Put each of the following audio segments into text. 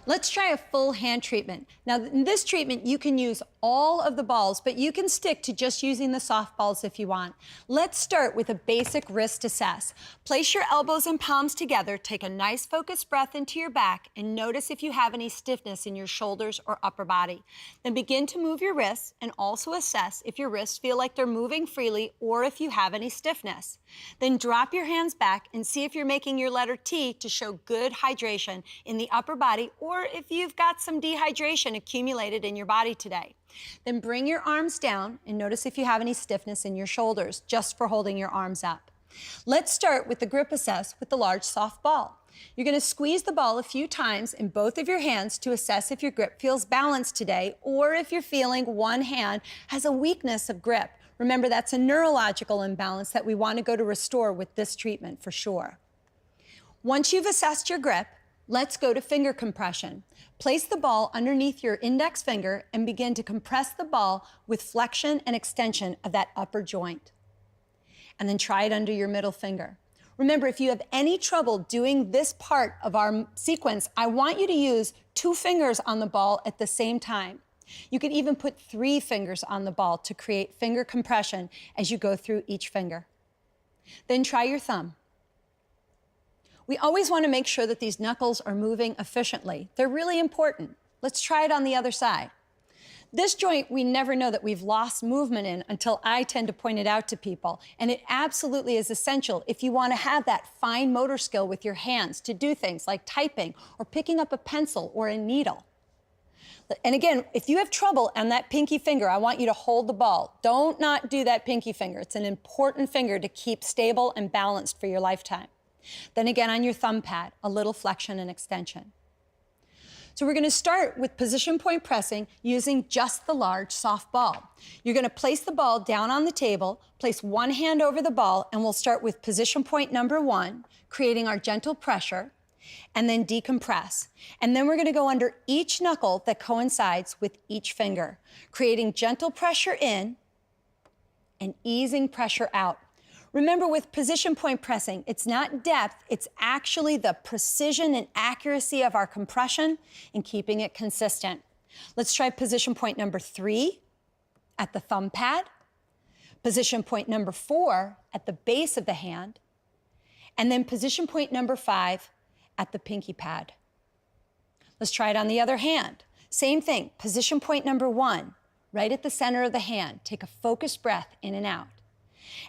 Let's try a full hand treatment. Now, in this treatment, you can use all of the balls, but you can stick to just using the soft balls if you want. Let's start with a basic wrist assess. Place your elbows and palms together, take a nice focused breath into your back, and notice if you have any stiffness in your shoulders or upper body. Then begin to move your wrists and also assess if your wrists feel like they're moving freely or if you have any stiffness. Then drop your hands back and see if you're making your letter T to show good hydration in the upper body or if you've got some dehydration accumulated in your body today. Then bring your arms down and notice if you have any stiffness in your shoulders just for holding your arms up. Let's start with the grip assess with the large soft ball. You're going to squeeze the ball a few times in both of your hands to assess if your grip feels balanced today or if you're feeling one hand has a weakness of grip. Remember, that's a neurological imbalance that we want to go to restore with this treatment for sure. Once you've assessed your grip, let's go to finger compression. Place the ball underneath your index finger and begin to compress the ball with flexion and extension of that upper joint. And then try it under your middle finger. Remember, if you have any trouble doing this part of our sequence, I want you to use 2 fingers on the ball at the same time. You could even put 3 fingers on the ball to create finger compression as you go through each finger. Then try your thumb. We always want to make sure that these knuckles are moving efficiently. They're really important. Let's try it on the other side. This joint, we never know that we've lost movement in until I tend to point it out to people. And it absolutely is essential if you want to have that fine motor skill with your hands to do things like typing or picking up a pencil or a needle. And again, if you have trouble on that pinky finger, I want you to hold the ball. Don't not do that pinky finger. It's an important finger to keep stable and balanced for your lifetime. Then again on your thumb pad, a little flexion and extension. So we're going to start with position point pressing using just the large soft ball. You're going to place the ball down on the table, place one hand over the ball, and we'll start with position point number 1, creating our gentle pressure, and then decompress. And then we're going to go under each knuckle that coincides with each finger, creating gentle pressure in and easing pressure out. Remember, with position point pressing, it's not depth, it's actually the precision and accuracy of our compression and keeping it consistent. Let's try position point number 3 at the thumb pad, position point number 4 at the base of the hand, and then position point number 5 at the pinky pad. Let's try it on the other hand. Same thing, position point number 1, right at the center of the hand. Take a focused breath in and out.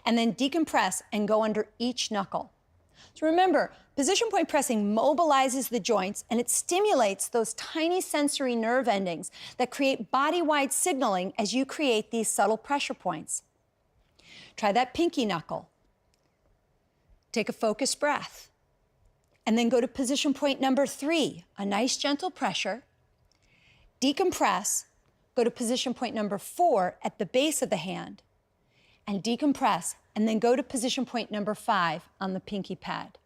And then decompress and go under each knuckle. So remember, position point pressing mobilizes the joints and it stimulates those tiny sensory nerve endings that create body-wide signaling as you create these subtle pressure points. Try that pinky knuckle. Take a focused breath. And then go to position point number 3, a nice gentle pressure. Decompress, go to position point number 4 at the base of the hand, and decompress, and then go to position point number 5 on the pinky pad.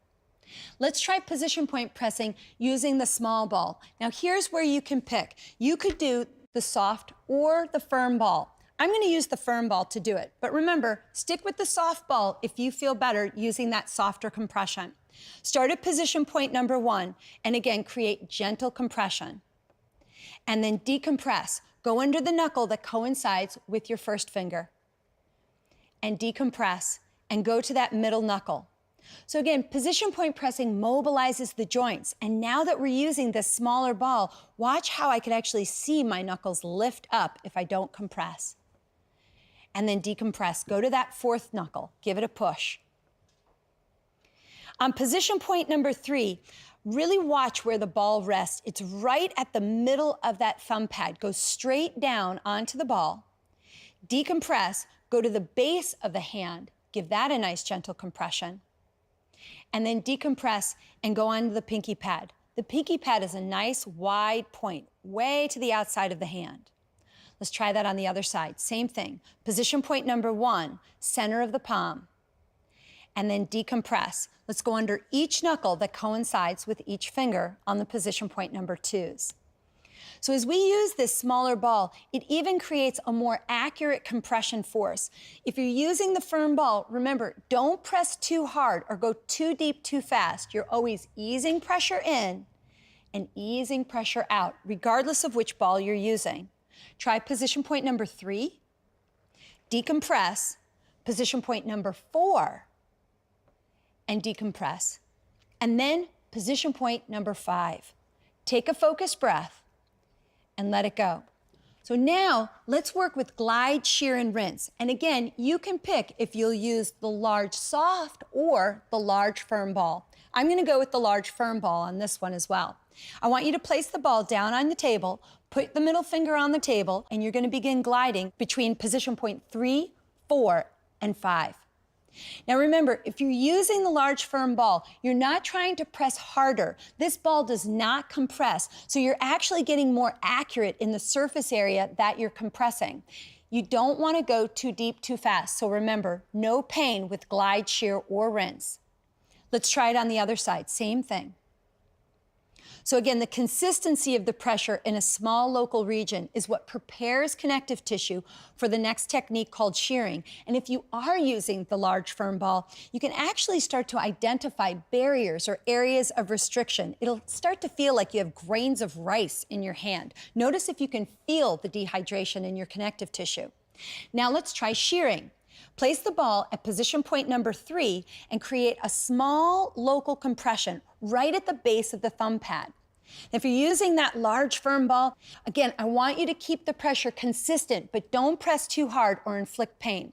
Let's try position point pressing using the small ball. Now here's where you can pick. You could do the soft or the firm ball. I'm going to use the firm ball to do it, but remember, stick with the soft ball if you feel better using that softer compression. Start at position point number 1, and again, create gentle compression. And then decompress. Go under the knuckle that coincides with your first finger. And decompress, and go to that middle knuckle. So again, position point pressing mobilizes the joints. And now that we're using this smaller ball, watch how I can actually see my knuckles lift up if I don't compress. And then decompress. Go to that 4th knuckle. Give it a push. On position point number 3, really watch where the ball rests. It's right at the middle of that thumb pad. Go straight down onto the ball. Decompress. Go to the base of the hand. Give that a nice gentle compression. And then decompress and go onto the pinky pad. The pinky pad is a nice wide point, way to the outside of the hand. Let's try that on the other side. Same thing. Position point number 1, center of the palm. And then decompress. Let's go under each knuckle that coincides with each finger on the position point number 2s. So as we use this smaller ball, it even creates a more accurate compression force. If you're using the firm ball, remember, don't press too hard or go too deep too fast. You're always easing pressure in and easing pressure out, regardless of which ball you're using. Try position point number 3, decompress, position point number 4, and decompress. And then position point number 5. Take a focused breath and let it go. So now let's work with glide, shear, and rinse. And again, you can pick if you'll use the large soft or the large firm ball. I'm gonna go with the large firm ball on this one as well. I want you to place the ball down on the table, put the middle finger on the table, and you're gonna begin gliding between position point 3, 4, and 5. Now remember, if you're using the large firm ball, you're not trying to press harder. This ball does not compress, so you're actually getting more accurate in the surface area that you're compressing. You don't want to go too deep too fast, so remember, no pain with glide, shear, or rinse. Let's try it on the other side, same thing. So again, the consistency of the pressure in a small local region is what prepares connective tissue for the next technique called shearing. And if you are using the large firm ball, you can actually start to identify barriers or areas of restriction. It'll start to feel like you have grains of rice in your hand. Notice if you can feel the dehydration in your connective tissue. Now let's try shearing. Place the ball at position point number 3 and create a small local compression right at the base of the thumb pad. If you're using that large firm ball, again, I want you to keep the pressure consistent, but don't press too hard or inflict pain.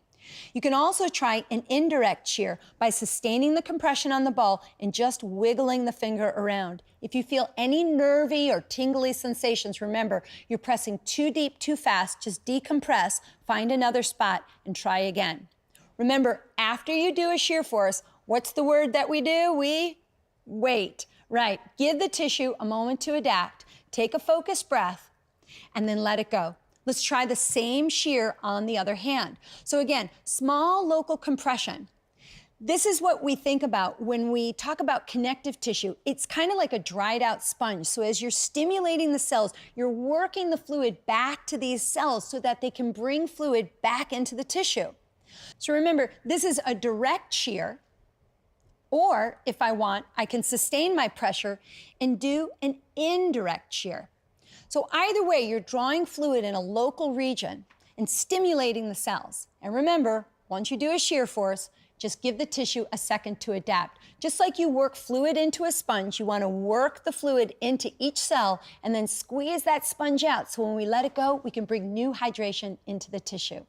You can also try an indirect shear by sustaining the compression on the ball and just wiggling the finger around. If you feel any nervy or tingly sensations, remember, you're pressing too deep, too fast. Just decompress, find another spot, and try again. Remember, after you do a shear force, what's the word that we do? We wait. Right. Give the tissue a moment to adapt. Take a focused breath, and then let it go. Let's try the same shear on the other hand. So again, small local compression. This is what we think about when we talk about connective tissue. It's kind of like a dried out sponge. So as you're stimulating the cells, you're working the fluid back to these cells so that they can bring fluid back into the tissue. So remember, this is a direct shear, or if I want, I can sustain my pressure and do an indirect shear. So either way, you're drawing fluid in a local region and stimulating the cells. And remember, once you do a shear force, just give the tissue a second to adapt. Just like you work fluid into a sponge, you want to work the fluid into each cell and then squeeze that sponge out so when we let it go, we can bring new hydration into the tissue.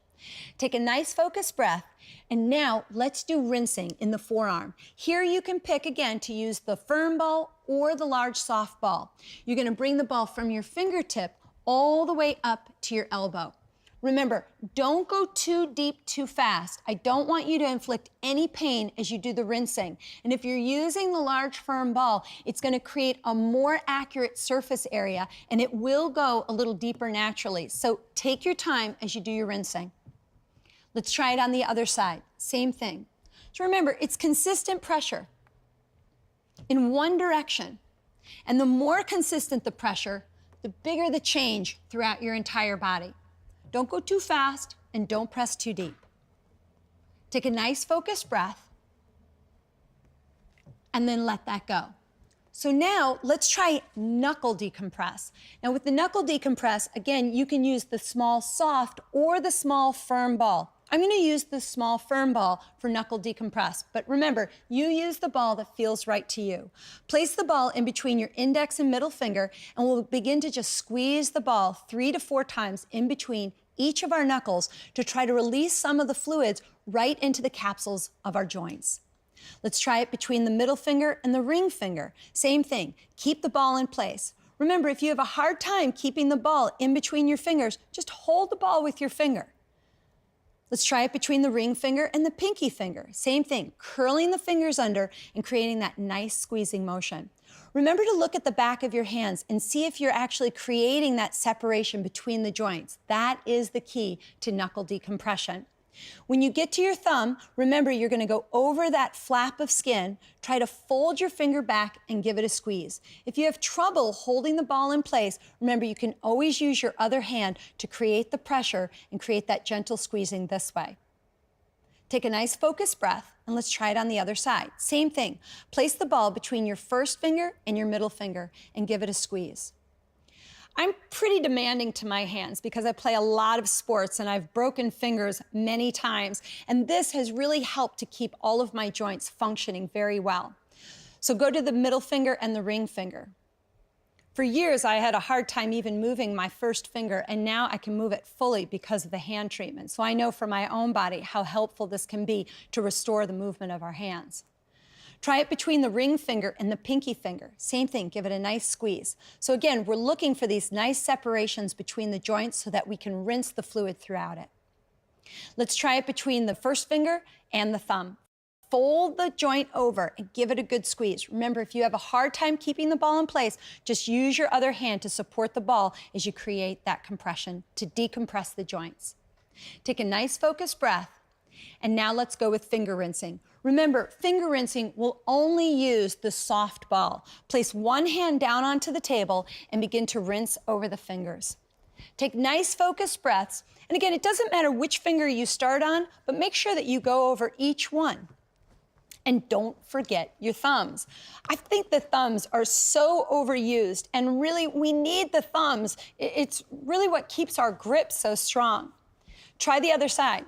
Take a nice focused breath, and now let's do rinsing in the forearm. Here you can pick again to use the firm ball or the large soft ball. You're going to bring the ball from your fingertip all the way up to your elbow. Remember, don't go too deep too fast. I don't want you to inflict any pain as you do the rinsing. And if you're using the large firm ball, it's going to create a more accurate surface area, and it will go a little deeper naturally. So take your time as you do your rinsing. Let's try it on the other side. Same thing. So remember, it's consistent pressure in one direction. And the more consistent the pressure, the bigger the change throughout your entire body. Don't go too fast and don't press too deep. Take a nice focused breath and then let that go. So now let's try knuckle decompress. Now with the knuckle decompress, again, you can use the small soft or the small firm ball. I'm going to use the small firm ball for knuckle decompress, but remember, you use the ball that feels right to you. Place the ball in between your index and middle finger, and we'll begin to just squeeze the ball 3 to 4 times in between each of our knuckles to try to release some of the fluids right into the capsules of our joints. Let's try it between the middle finger and the ring finger. Same thing, keep the ball in place. Remember, if you have a hard time keeping the ball in between your fingers, just hold the ball with your finger. Let's try it between the ring finger and the pinky finger. Same thing, curling the fingers under and creating that nice squeezing motion. Remember to look at the back of your hands and see if you're actually creating that separation between the joints. That is the key to knuckle decompression. When you get to your thumb, remember you're going to go over that flap of skin, try to fold your finger back and give it a squeeze. If you have trouble holding the ball in place, remember you can always use your other hand to create the pressure and create that gentle squeezing this way. Take a nice focused breath, and let's try it on the other side. Same thing. Place the ball between your first finger and your middle finger and give it a squeeze. I'm pretty demanding to my hands because I play a lot of sports and I've broken fingers many times, and this has really helped to keep all of my joints functioning very well. So go to the middle finger and the ring finger. For years, I had a hard time even moving my first finger, and now I can move it fully because of the hand treatment. So I know for my own body how helpful this can be to restore the movement of our hands. Try it between the ring finger and the pinky finger. Same thing, give it a nice squeeze. So again, we're looking for these nice separations between the joints so that we can rinse the fluid throughout it. Let's try it between the first finger and the thumb. Fold the joint over and give it a good squeeze. Remember, if you have a hard time keeping the ball in place, just use your other hand to support the ball as you create that compression to decompress the joints. Take a nice focused breath, and now let's go with finger rinsing. Remember, finger rinsing will only use the soft ball. Place one hand down onto the table and begin to rinse over the fingers. Take nice focused breaths, and again, it doesn't matter which finger you start on, but make sure that you go over each one. And don't forget your thumbs. I think the thumbs are so overused, and really we need the thumbs. It's really what keeps our grip so strong. Try the other side.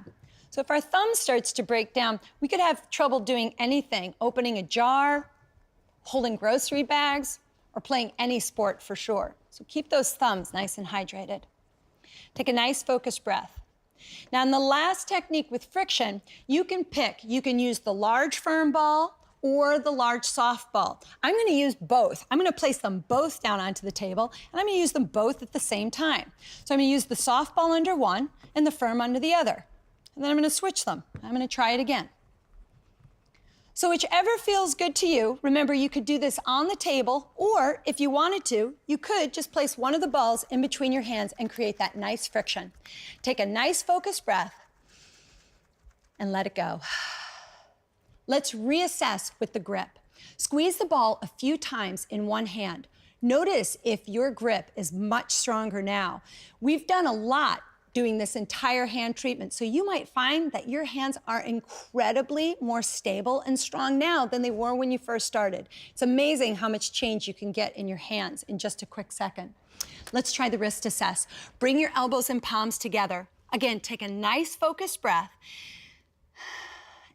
So if our thumb starts to break down, we could have trouble doing anything, opening a jar, holding grocery bags, or playing any sport for sure. So keep those thumbs nice and hydrated. Take a nice focused breath. Now, in the last technique with friction, you can pick. You can use the large firm ball or the large soft ball. I'm going to use both. I'm going to place them both down onto the table, and I'm going to use them both at the same time. So I'm going to use the soft ball under one and the firm under the other. And then I'm going to switch them. I'm going to try it again. So whichever feels good to you, remember you could do this on the table, or if you wanted to, you could just place one of the balls in between your hands and create that nice friction. Take a nice focused breath and let it go. Let's reassess with the grip. Squeeze the ball a few times in one hand. Notice if your grip is much stronger now. We've done a lot doing this entire hand treatment, so you might find that your hands are incredibly more stable and strong now than they were when you first started. It's amazing how much change you can get in your hands in just a quick second. Let's try the wrist assess. Bring your elbows and palms together. Again, take a nice focused breath.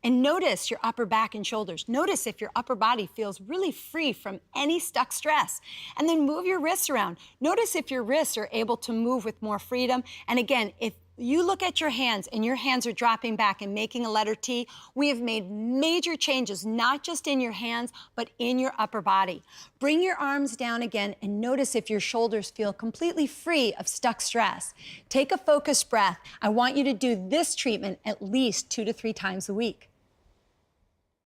And notice your upper back and shoulders. Notice if your upper body feels really free from any stuck stress. And then move your wrists around. Notice if your wrists are able to move with more freedom. And again, if you look at your hands and your hands are dropping back and making a letter T, we have made major changes, not just in your hands, but in your upper body. Bring your arms down again and notice if your shoulders feel completely free of stuck stress. Take a focused breath. I want you to do this treatment at least 2 to 3 times a week.